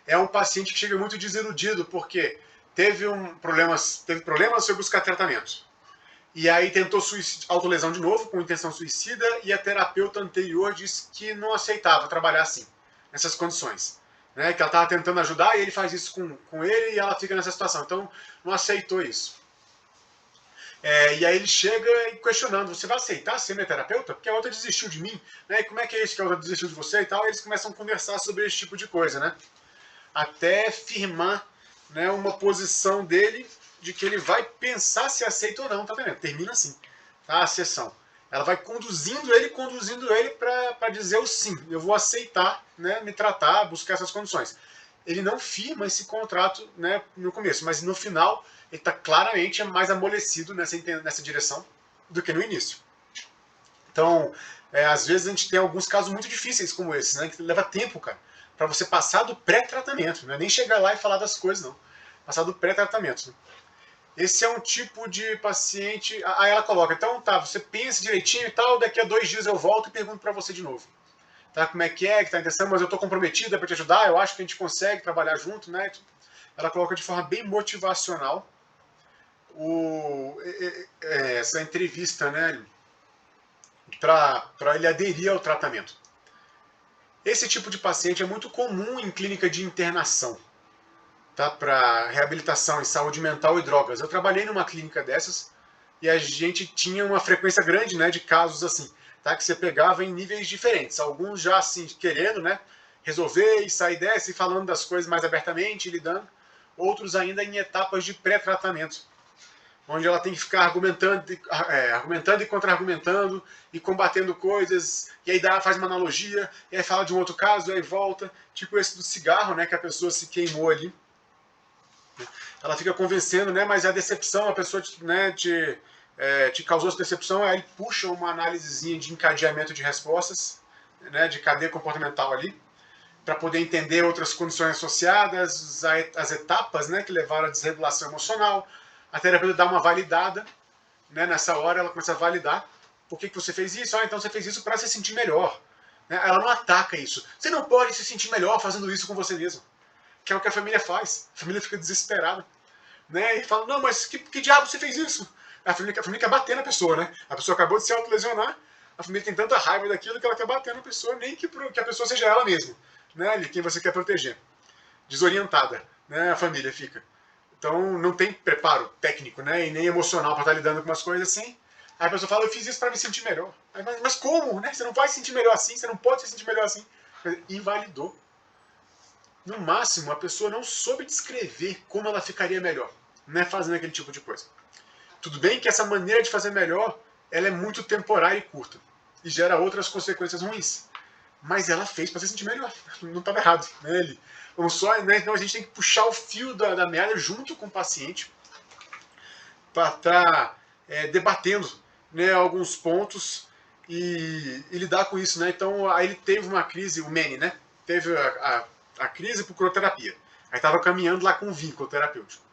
É um paciente que chega muito desiludido porque teve problemas foi buscar tratamento. E aí tentou autolesão de novo, com intenção suicida, e a terapeuta anterior disse que não aceitava trabalhar assim, nessas condições. Né, que ela estava tentando ajudar e ele faz isso com ele e ela fica nessa situação. Então, não aceitou isso. E aí ele chega questionando, você vai aceitar ser minha terapeuta? Porque a outra desistiu de mim, né? E como é que é isso que a outra desistiu de você e tal? E eles começam a conversar sobre esse tipo de coisa, né? Até firmar, né, uma posição dele de que ele vai pensar se aceita ou não, tá vendo? Termina assim, tá? A sessão. Ela vai conduzindo ele para dizer o sim, eu vou aceitar, né, me tratar, buscar essas condições. Ele não firma esse contrato, né, no começo, mas no final ele está claramente mais amolecido nessa direção do que no início. Então, às vezes a gente tem alguns casos muito difíceis como esse, né, que leva tempo, cara, para você passar do pré-tratamento, não é nem chegar lá e falar das coisas, não. Passar do pré-tratamento. Né? Esse é um tipo de paciente... Aí ela coloca, então tá, você pensa direitinho e tal, daqui a 2 dias eu volto e pergunto para você de novo. Tá, como é que tá a intenção, mas eu tô comprometida para te ajudar, eu acho que a gente consegue trabalhar junto, né? Ela coloca de forma bem motivacional essa entrevista, né? Para ele aderir ao tratamento. Esse tipo de paciente é muito comum em clínica de internação, tá? Para reabilitação em saúde mental e drogas. Eu trabalhei numa clínica dessas e a gente tinha uma frequência grande, né, de casos assim, tá? Que você pegava em níveis diferentes. Alguns já assim querendo, né, resolver e sair dessa e falando das coisas mais abertamente, lidando. Outros ainda em etapas de pré-tratamento, onde ela tem que ficar argumentando e contra-argumentando e combatendo coisas, e aí faz uma analogia, e aí fala de um outro caso, e aí volta, tipo esse do cigarro, né, que a pessoa se queimou ali. Ela fica convencendo, né, mas a decepção, a pessoa, né, te causou essa decepção, aí ele puxa uma análisezinha de encadeamento de respostas, né, de cadeia comportamental ali, para poder entender outras condições associadas, as etapas, né, que levaram à desregulação emocional. A terapeuta dá uma validada, né, nessa hora ela começa a validar. Por que você fez isso? Então você fez isso para se sentir melhor. Né? Ela não ataca isso. Você não pode se sentir melhor fazendo isso com você mesmo. Que é o que a família faz. A família fica desesperada. Né? E fala, não, mas que diabo você fez isso? A família quer bater na pessoa, né? A pessoa acabou de se autolesionar, a família tem tanta raiva daquilo que ela quer bater na pessoa, nem que a pessoa seja ela mesma, né? Quem você quer proteger. Desorientada, né? A família fica. Então não tem preparo técnico, né? E nem emocional para estar lidando com umas coisas assim. Aí a pessoa fala, eu fiz isso para me sentir melhor. Mas como? Né? Você não vai se sentir melhor assim, você não pode se sentir melhor assim. Invalidou. No máximo, a pessoa não soube descrever como ela ficaria melhor, né, fazendo aquele tipo de coisa. Tudo bem que essa maneira de fazer melhor, ela é muito temporária e curta, e gera outras consequências ruins. Mas ela fez para se sentir melhor, não estava errado. Né? Então a gente tem que puxar o fio da meada junto com o paciente para estar debatendo, né, alguns pontos e lidar com isso. Né? Então aí ele teve uma crise, o Manny, né? Teve a crise por croterapia. Aí estava caminhando lá com um vínculo terapêutico.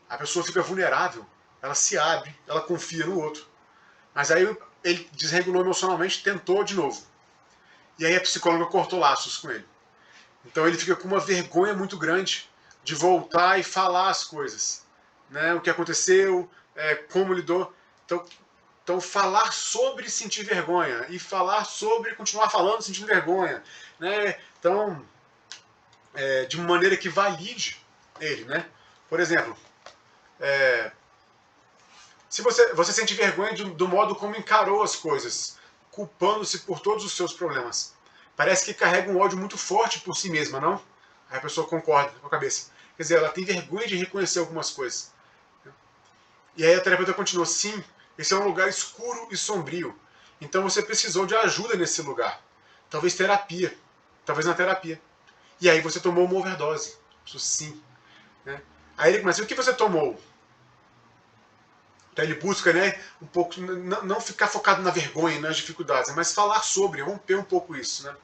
A pessoa fica vulnerável, ela se abre, ela confia no outro. Mas aí ele desregulou emocionalmente, tentou de novo. E aí a psicóloga cortou laços com ele. Então ele fica com uma vergonha muito grande de voltar e falar as coisas. Né? O que aconteceu, como lidou. Então falar sobre sentir vergonha e falar sobre continuar falando sentindo vergonha. Né? Então, de uma maneira que valide ele. Né? Por exemplo, se você sente vergonha do modo como encarou as coisas, culpando-se por todos os seus problemas. Parece que carrega um ódio muito forte por si mesma, não? Aí a pessoa concorda com a cabeça. Quer dizer, ela tem vergonha de reconhecer algumas coisas. E aí a terapeuta continua, sim, esse é um lugar escuro e sombrio. Então você precisou de ajuda nesse lugar. Talvez terapia. Talvez na terapia. E aí você tomou uma overdose. Isso sim. Né? Aí ele começa, o que você tomou? Então ele busca, né, um pouco, não ficar focado na vergonha, nas dificuldades, mas falar sobre, romper um pouco isso. Né?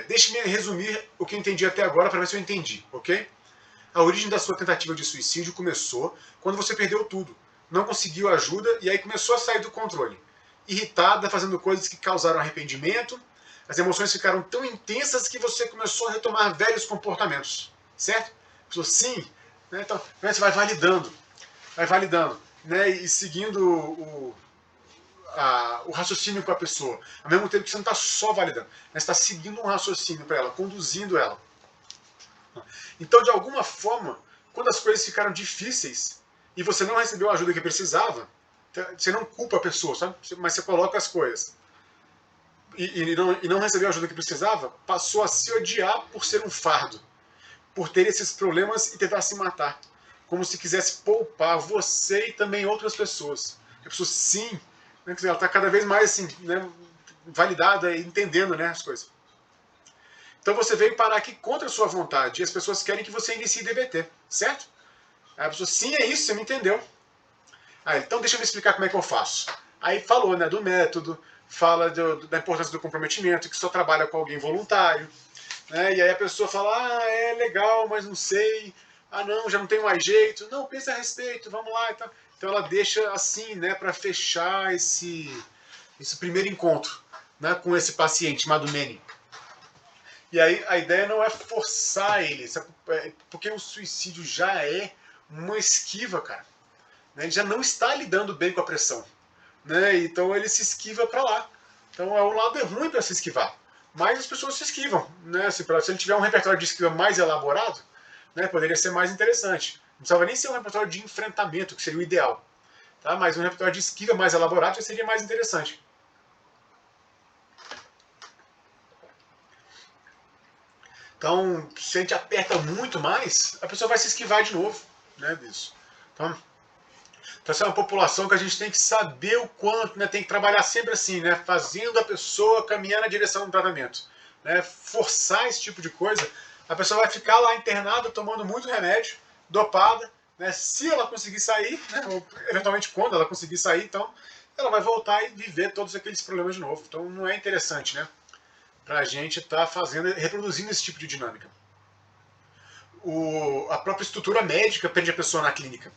Deixe-me resumir o que eu entendi até agora para ver se eu entendi, ok? A origem da sua tentativa de suicídio começou quando você perdeu tudo, não conseguiu ajuda e aí começou a sair do controle. Irritada, fazendo coisas que causaram arrependimento, as emoções ficaram tão intensas que você começou a retomar velhos comportamentos, certo? Falou, sim, né? Então você vai validando, né? E seguindo o raciocínio com a pessoa, ao mesmo tempo que você não está só validando, mas está seguindo um raciocínio para ela, conduzindo ela. Então, de alguma forma, quando as coisas ficaram difíceis e você não recebeu a ajuda que precisava, você não culpa a pessoa, sabe? Mas você coloca as coisas. E não recebeu a ajuda que precisava, passou a se odiar por ser um fardo, por ter esses problemas e tentar se matar. Como se quisesse poupar você e também outras pessoas. A pessoa, sim, né, ela está cada vez mais assim, né, validada e entendendo, né, as coisas. Então você veio parar aqui contra a sua vontade e as pessoas querem que você inicie DBT, certo? Aí a pessoa, sim, é isso, você me entendeu. Aí, então deixa eu me explicar como é que eu faço. Aí falou, né, do método, fala da importância do comprometimento, que só trabalha com alguém voluntário. Né, e aí a pessoa fala, ah, é legal, mas não sei. Ah, não, já não tem mais jeito. Não, pensa a respeito, vamos lá. Então ela deixa assim, né, para fechar esse primeiro encontro, né, com esse paciente chamado Manny. E aí a ideia não é forçar ele, porque o suicídio já é uma esquiva, cara. Né? Ele já não está lidando bem com a pressão. Né? Então ele se esquiva para lá. Então o lado é ruim para se esquivar. Mas as pessoas se esquivam. Né? Se ele tiver um repertório de esquiva mais elaborado, né, poderia ser mais interessante. Não precisava nem ser um repertório de enfrentamento, que seria o ideal. Tá? Mas um repertório de esquiva mais elaborado já seria mais interessante. Então, se a gente aperta muito mais, a pessoa vai se esquivar de novo, né, disso. Então essa é uma população que a gente tem que saber o quanto, né, tem que trabalhar sempre assim, né, fazendo a pessoa caminhar na direção do tratamento. Né, forçar esse tipo de coisa, a pessoa vai ficar lá internada, tomando muito remédio, dopada, né, se ela conseguir sair, né, ou eventualmente quando ela conseguir sair, então ela vai voltar e viver todos aqueles problemas de novo. Então não é interessante, né? Para a gente estar reproduzindo esse tipo de dinâmica. A própria estrutura médica prende a pessoa na clínica.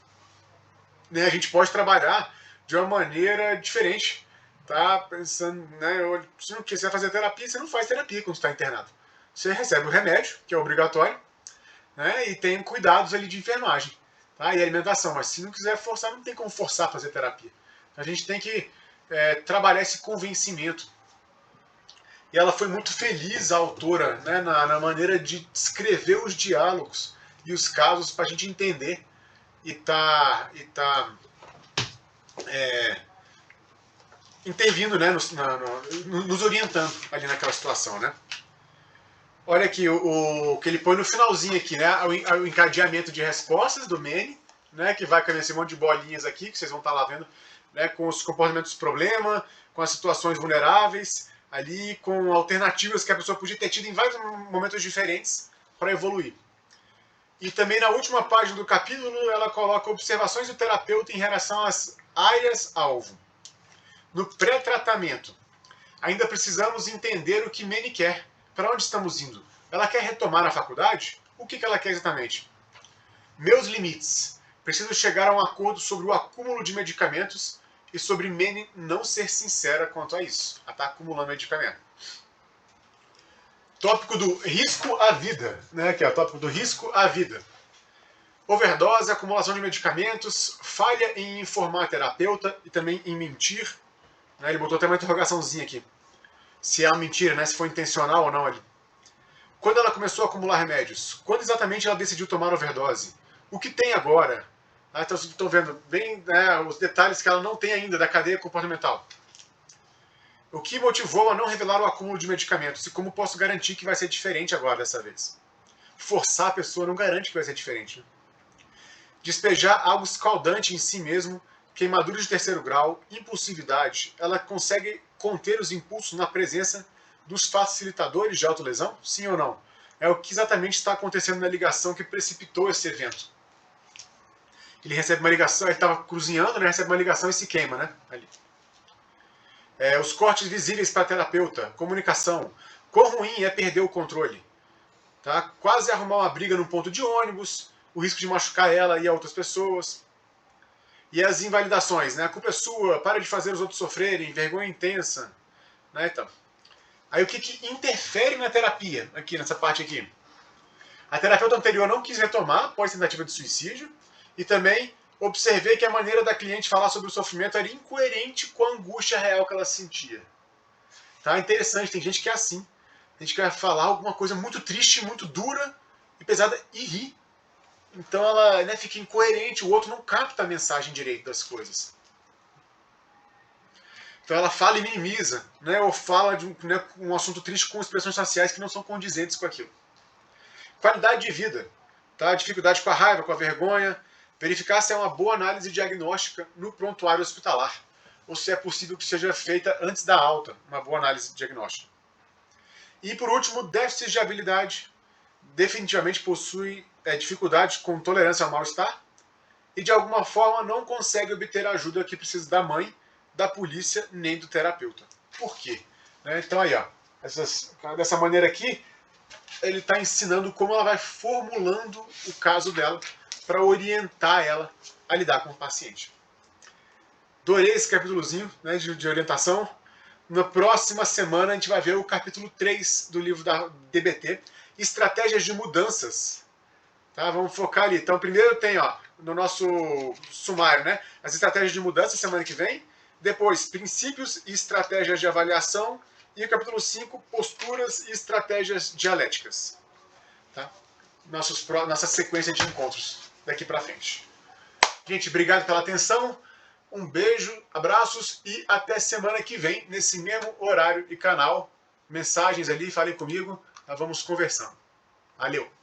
Né, a gente pode trabalhar de uma maneira diferente. Tá pensando, né, se não quiser fazer terapia, você não faz terapia quando está internado. Você recebe o remédio, que é obrigatório, né, e tem cuidados ali de enfermagem, tá, e alimentação. Mas se não quiser forçar, não tem como forçar a fazer terapia. A gente tem que trabalhar esse convencimento. E ela foi muito feliz, a autora, né, na maneira de descrever os diálogos e os casos para a gente entender e tá intervindo, né, nos orientando ali naquela situação, né? Olha aqui o que ele põe no finalzinho aqui, né? O encadeamento de respostas do Manny, né? Que vai com esse monte de bolinhas aqui que vocês vão estar lá vendo, né? Com os comportamentos problema, com as situações vulneráveis, ali com alternativas que a pessoa podia ter tido em vários momentos diferentes para evoluir. E também na última página do capítulo ela coloca observações do terapeuta em relação às áreas-alvo. No pré-tratamento, ainda precisamos entender o que Manny quer. Para onde estamos indo? Ela quer retomar a faculdade? O que ela quer exatamente? Meus limites. Preciso chegar a um acordo sobre o acúmulo de medicamentos e sobre Manny não ser sincera quanto a isso. Ela está acumulando medicamento. Tópico do risco à vida. Né? Que é o tópico do risco à vida. Overdose, acumulação de medicamentos, falha em informar a terapeuta e também em mentir. Ele botou até uma interrogaçãozinha aqui. Se é uma mentira, né? Se foi intencional ou não ali. Quando ela começou a acumular remédios? Quando exatamente ela decidiu tomar overdose? O que tem agora? Então estão vendo bem, né, os detalhes que ela não tem ainda da cadeia comportamental. O que motivou a não revelar o acúmulo de medicamentos? E como posso garantir que vai ser diferente agora dessa vez? Forçar a pessoa não garante que vai ser diferente. Né? Despejar algo escaldante em si mesmo, queimadura de terceiro grau, impulsividade. Ela consegue conter os impulsos na presença dos facilitadores de autolesão? Sim ou não? é o que exatamente está acontecendo na ligação que precipitou esse evento. Ele recebe uma ligação, ele estava cozinhando, né, recebe uma ligação e se queima, né? Ali. Os cortes visíveis para terapeuta, comunicação. Quão ruim é perder o controle. Tá? Quase arrumar uma briga num ponto de ônibus, o risco de machucar ela e a outras pessoas. E as invalidações, né? A culpa é sua, para de fazer os outros sofrerem, vergonha intensa. Né? Então. Aí o que interfere na terapia, aqui nessa parte aqui? A terapeuta anterior não quis retomar após tentativa de suicídio e também observei que a maneira da cliente falar sobre o sofrimento era incoerente com a angústia real que ela sentia. Tá? Interessante, tem gente que é assim. Tem gente que vai falar alguma coisa muito triste, muito dura e pesada e ri. Então ela, né, fica incoerente, o outro não capta a mensagem direito das coisas. Então ela fala e minimiza, né, ou fala de um assunto triste com expressões faciais que não são condizentes com aquilo. Qualidade de vida, tá? Dificuldade com a raiva, com a vergonha, verificar se é uma boa análise diagnóstica no prontuário hospitalar, ou se é possível que seja feita antes da alta, uma boa análise diagnóstica. E por último, déficit de habilidade, definitivamente possui dificuldades com tolerância ao mal-estar e de alguma forma não consegue obter a ajuda que precisa da mãe, da polícia, nem do terapeuta. Por quê? Então aí, ó, dessa maneira aqui, ele está ensinando como ela vai formulando o caso dela para orientar ela a lidar com o paciente. Adorei esse capítulozinho, né, de orientação. Na próxima semana a gente vai ver o capítulo 3 do livro da DBT, Estratégias de Mudanças. Tá? Vamos focar ali. Então primeiro tem, ó, no nosso sumário, né, as estratégias de mudança semana que vem. Depois, princípios e estratégias de avaliação. E o capítulo 5, posturas e estratégias dialéticas. Tá? Nossa sequência de encontros daqui para frente. Gente, obrigado pela atenção. Um beijo, abraços e até semana que vem, nesse mesmo horário e canal. Mensagens ali, falem comigo, nós vamos conversando. Valeu!